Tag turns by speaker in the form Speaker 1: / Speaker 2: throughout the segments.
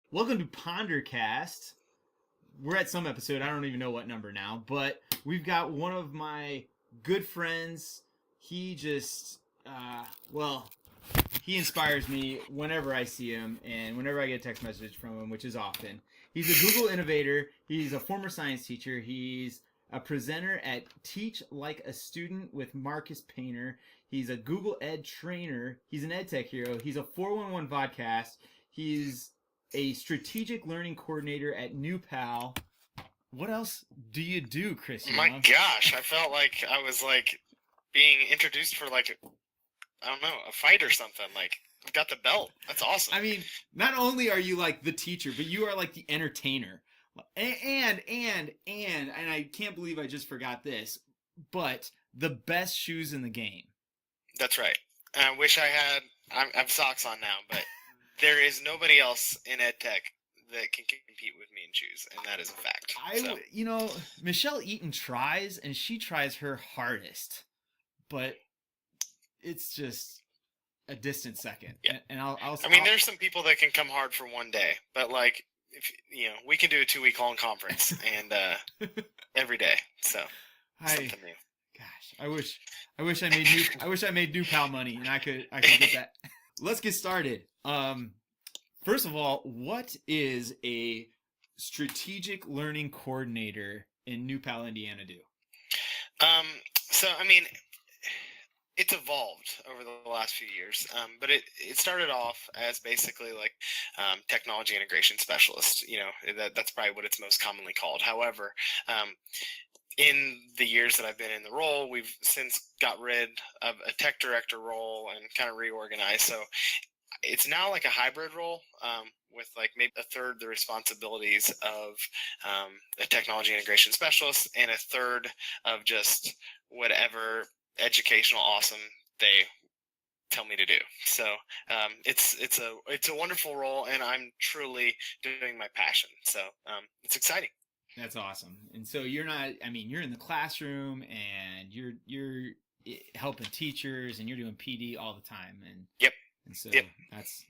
Speaker 1: Welcome to PonderCast. We're at some episode, I don't even know what number now, but we've got one of my good friends. He just, well, he inspires me whenever I see him and whenever I get a text message from him, which is often. He's a Google innovator. He's a former science teacher. He's a presenter at Teach Like a Student with Marcus Painter. He's a Google Ed trainer. He's an ed tech hero. He's a 411 vodcast. He's a strategic learning coordinator at NewPal. What else do you do, Chris?
Speaker 2: My gosh, I felt like I was being introduced for I don't know, a fight or something. I've got the belt. That's awesome.
Speaker 1: I mean, not only are you like the teacher, but you are like the entertainer. And I can't believe I just forgot this, but the best shoes in the game.
Speaker 2: That's right. I wish I had. I have socks on now, but there is nobody else in ed tech that can compete with me in shoes, and that is a fact.
Speaker 1: Michelle Eaton tries, and she tries her hardest, but it's just a distant second.
Speaker 2: Yeah.
Speaker 1: And I'll
Speaker 2: there's some people that can come hard for one day, but if we can do a 2-week-long conference and every day. So something new.
Speaker 1: Gosh, I wish I made new pal money, and I could get that. Let's get started. First of all, what is a strategic learning coordinator in NewPal, Indiana do?
Speaker 2: It's evolved over the last few years, but it started off as basically technology integration specialist. That's probably what it's most commonly called. However, in the years that I've been in the role, we've since got rid of a tech director role and kind of reorganized. So it's now like a hybrid role with maybe a third the responsibilities of a technology integration specialist and a third of just whatever educational awesome they tell me to do. So it's a wonderful role, and I'm truly doing my passion. So it's exciting.
Speaker 1: That's awesome. And so you're in the classroom and you're helping teachers and you're doing PD all the time. And
Speaker 2: yep.
Speaker 1: And so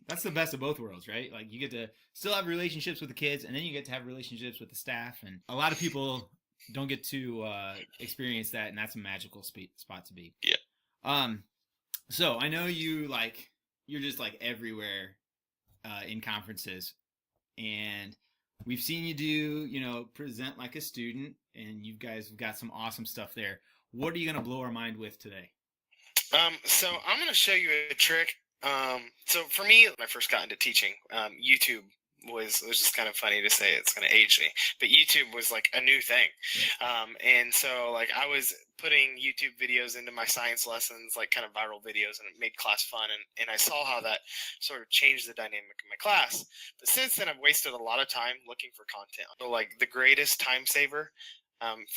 Speaker 1: that's the best of both worlds, right? Like you get to still have relationships with the kids, and then you get to have relationships with the staff. And a lot of people don't get to experience that, and that's a magical spot to be.
Speaker 2: Yeah.
Speaker 1: So I know you're just everywhere in conferences, and we've seen you do present like a student, and you guys have got some awesome stuff there. What are you gonna blow our mind with today?
Speaker 2: So I'm gonna show you a trick. So for me, when I first got into teaching, YouTube was just kind of funny to say, it's going to age me, but YouTube was a new thing. And so I was putting YouTube videos into my science lessons, kind of viral videos, and it made class fun. And I saw how that sort of changed the dynamic of my class. But since then, I've wasted a lot of time looking for content. So the greatest time saver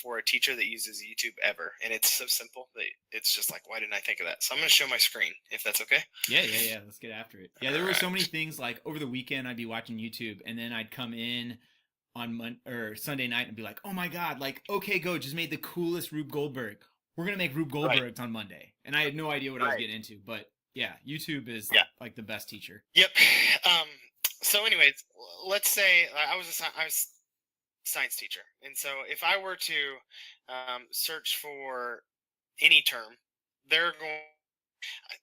Speaker 2: for a teacher that uses YouTube ever. And it's so simple that it's just why didn't I think of that? So I'm going to show my screen, if that's okay.
Speaker 1: Yeah. Let's get after it. Yeah, there were so many things over the weekend I'd be watching YouTube, and then I'd come in on Sunday night and be like, oh my God, OK Go just made the coolest Rube Goldberg. We're going to make Rube Goldbergs on Monday. And I had no idea what I was getting into. But yeah, YouTube is the best teacher.
Speaker 2: Yep. So anyways, let's say I was science teacher, and so if I were to search for any term,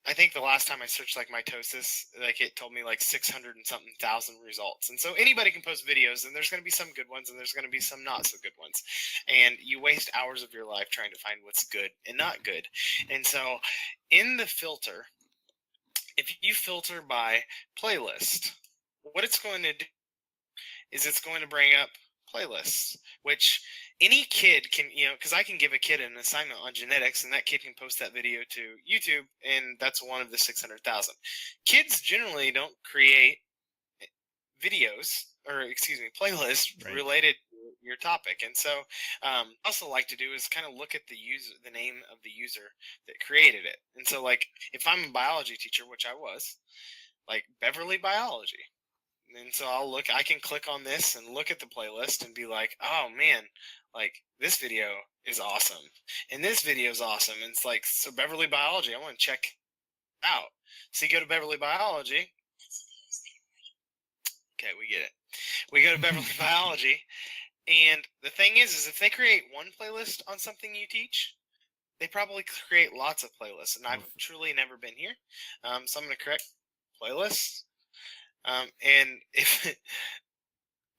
Speaker 2: I think the last time I searched mitosis, it told me 600 and something thousand results. And so anybody can post videos, and there's going to be some good ones and there's going to be some not so good ones, and you waste hours of your life trying to find what's good and not good. And so in the filter, if you filter by playlist, what it's going to do is it's going to bring up playlists, which any kid can, because I can give a kid an assignment on genetics, and that kid can post that video to YouTube, and that's one of the 600,000. Kids generally don't create playlists related to your topic. And so also like to do is kind of look at the name of the user that created it. And so if I'm a biology teacher, which I was, Beverly Biology. And so I can click on this and look at the playlist and be like, oh man, this video is awesome. And this video is awesome. And it's so Beverly Biology, I want to check out. So you go to Beverly Biology. Okay, we get it. We go to Beverly Biology, and the thing is if they create one playlist on something you teach, they probably create lots of playlists. And I've truly never been here, so I'm going to correct playlists. And if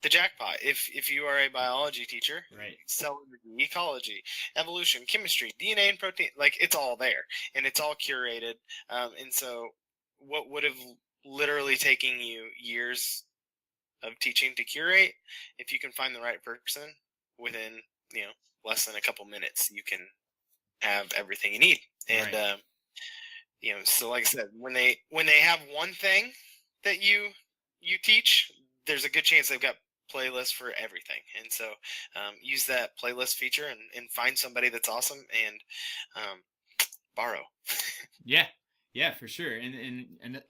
Speaker 2: the jackpot, if you are a biology teacher,
Speaker 1: Right.
Speaker 2: cell ecology, evolution, chemistry, DNA and protein, like it's all there and it's all curated. And so what would have literally taken you years of teaching to curate, if you can find the right person within, less than a couple minutes, you can have everything you need. And
Speaker 1: Right.
Speaker 2: So like I said, when they have one thing that you teach, there's a good chance they've got playlists for everything. And so use that playlist feature and find somebody that's awesome and borrow.
Speaker 1: Yeah, for sure. And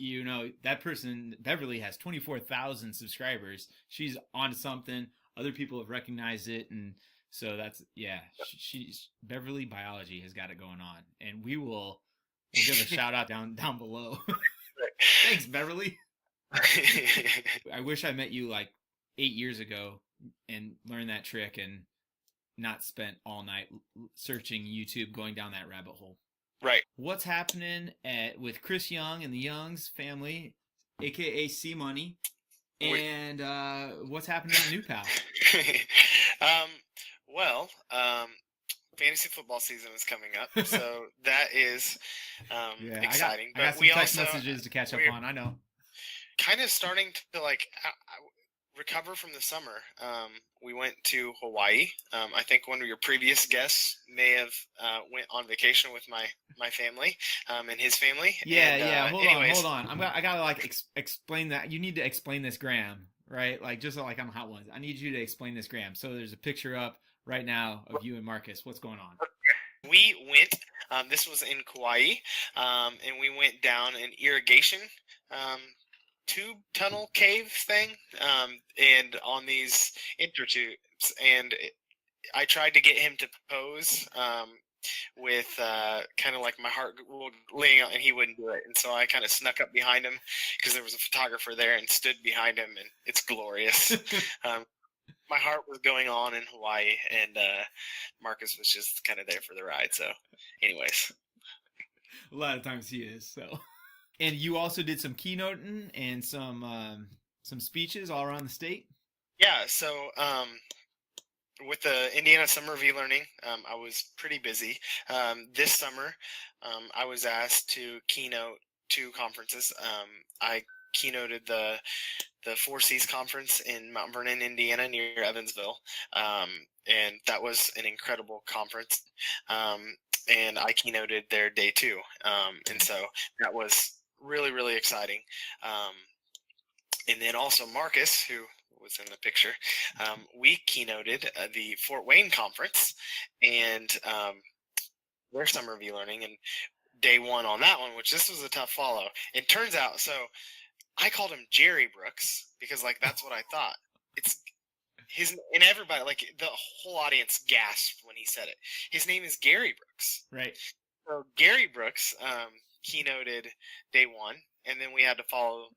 Speaker 1: that person, Beverly, has 24,000 subscribers. She's on something. Other people have recognized it, and so that's she's Beverly Biology has got it going on, and we'll give a shout out down below. Thanks, Beverly. I wish I met you like 8 years ago and learned that trick and not spent all night searching YouTube going down that rabbit hole.
Speaker 2: Right.
Speaker 1: What's happening with Chris Young and the Youngs family, aka C Money, and what's happening at New Pal?
Speaker 2: Fantasy football season is coming up, so that is exciting.
Speaker 1: I got some text messages to catch up on. I know.
Speaker 2: Kind of starting to recover from the summer. We went to Hawaii. I think one of your previous guests may have went on vacation with my family and his family.
Speaker 1: Yeah. Hold on. I gotta explain that. You need to explain this, Graham. Right? Like just like on Hot Ones. I need you to explain this, Graham. So there's a picture up right now of you and Marcus. What's going on?
Speaker 2: We went. This was in Kauai, and we went down an irrigation tube tunnel cave thing, and on these intertubes, and I tried to get him to pose with kind of like my heart laying out, and he wouldn't do it, and so I kind of snuck up behind him because there was a photographer there and stood behind him, and it's glorious. My heart was going on in Hawaii, and Marcus was just kind of there for the ride. So anyways,
Speaker 1: a lot of times he is. So and you also did some keynoting and some speeches all around the state.
Speaker 2: Yeah, so with the Indiana Summer of E-Learning, I was pretty busy. This summer, I was asked to keynote 2 conferences. I keynoted the 4 Cs conference in Mount Vernon, Indiana, near Evansville, and that was an incredible conference. And I keynoted their day 2, and so that was really, really exciting. And then also Marcus, who was in the picture, we keynoted the Fort Wayne conference and their Summer of E-Learning, and day 1 on that one, which this was a tough follow. It turns out, so I called him Jerry Brooks because that's what I thought. It's his, and everybody, the whole audience gasped when he said it. His name is Gary Brooks.
Speaker 1: Right.
Speaker 2: So Gary Brooks keynoted day 1, and then we had to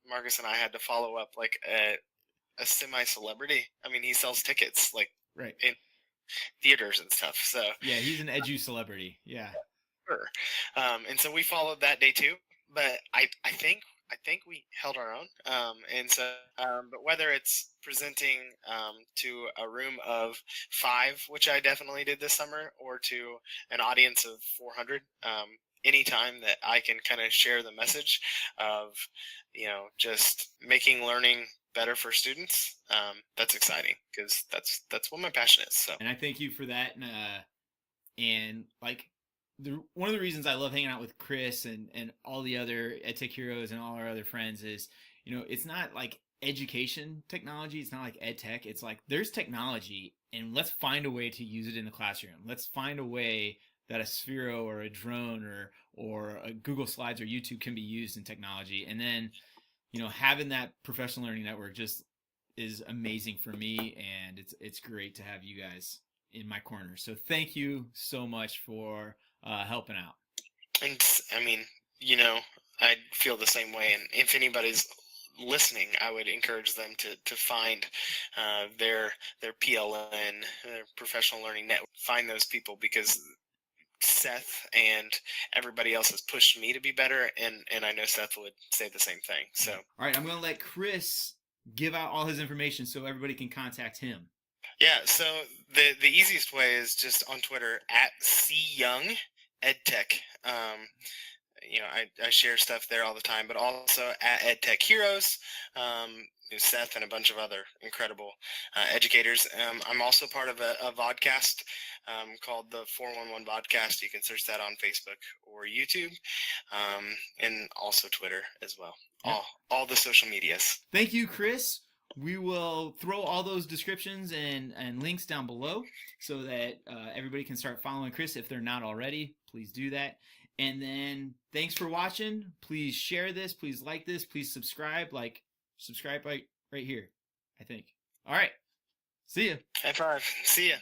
Speaker 2: Marcus and I had to follow up like a semi-celebrity. I mean, he sells tickets
Speaker 1: right
Speaker 2: in theaters and stuff. So
Speaker 1: yeah, he's an edu celebrity. Yeah.
Speaker 2: Sure. And so we followed that day 2, but I think we held our own. And so, but whether it's presenting to a room of 5, which I definitely did this summer, or to an audience of 400, anytime that I can kind of share the message of, just making learning better for students, that's exciting because that's what my passion is. So,
Speaker 1: and I thank you for that. And one of the reasons I love hanging out with Chris and all the other EdTech heroes and all our other friends is, it's not like education technology. It's not like EdTech. It's like there's technology, and let's find a way to use it in the classroom. Let's find a way that a Sphero or a drone or a Google Slides or YouTube can be used in technology. And then, having that professional learning network just is amazing for me, and it's great to have you guys in my corner. So thank you so much for helping out.
Speaker 2: And I mean, I feel the same way. And if anybody's listening, I would encourage them to find their PLN, their professional learning network. Find those people, because Seth and everybody else has pushed me to be better, and I know Seth would say the same thing. So,
Speaker 1: all right, I'm going to let Chris give out all his information so everybody can contact him.
Speaker 2: yeah, so the easiest way is just on Twitter at cyoungedtech. I share stuff there all the time, but also at EdTech Heroes, Seth and a bunch of other incredible educators. I'm also part of a vodcast called the 411 Vodcast. You can search that on Facebook or YouTube, and also Twitter as well.
Speaker 1: Yep.
Speaker 2: All the social medias.
Speaker 1: Thank you, Chris. We will throw all those descriptions and links down below so that everybody can start following Chris if they're not already. Please do that. And then thanks for watching. Please share this. Please like this. Please subscribe. Subscribe right here, I think. All right. See ya.
Speaker 2: High five. See ya.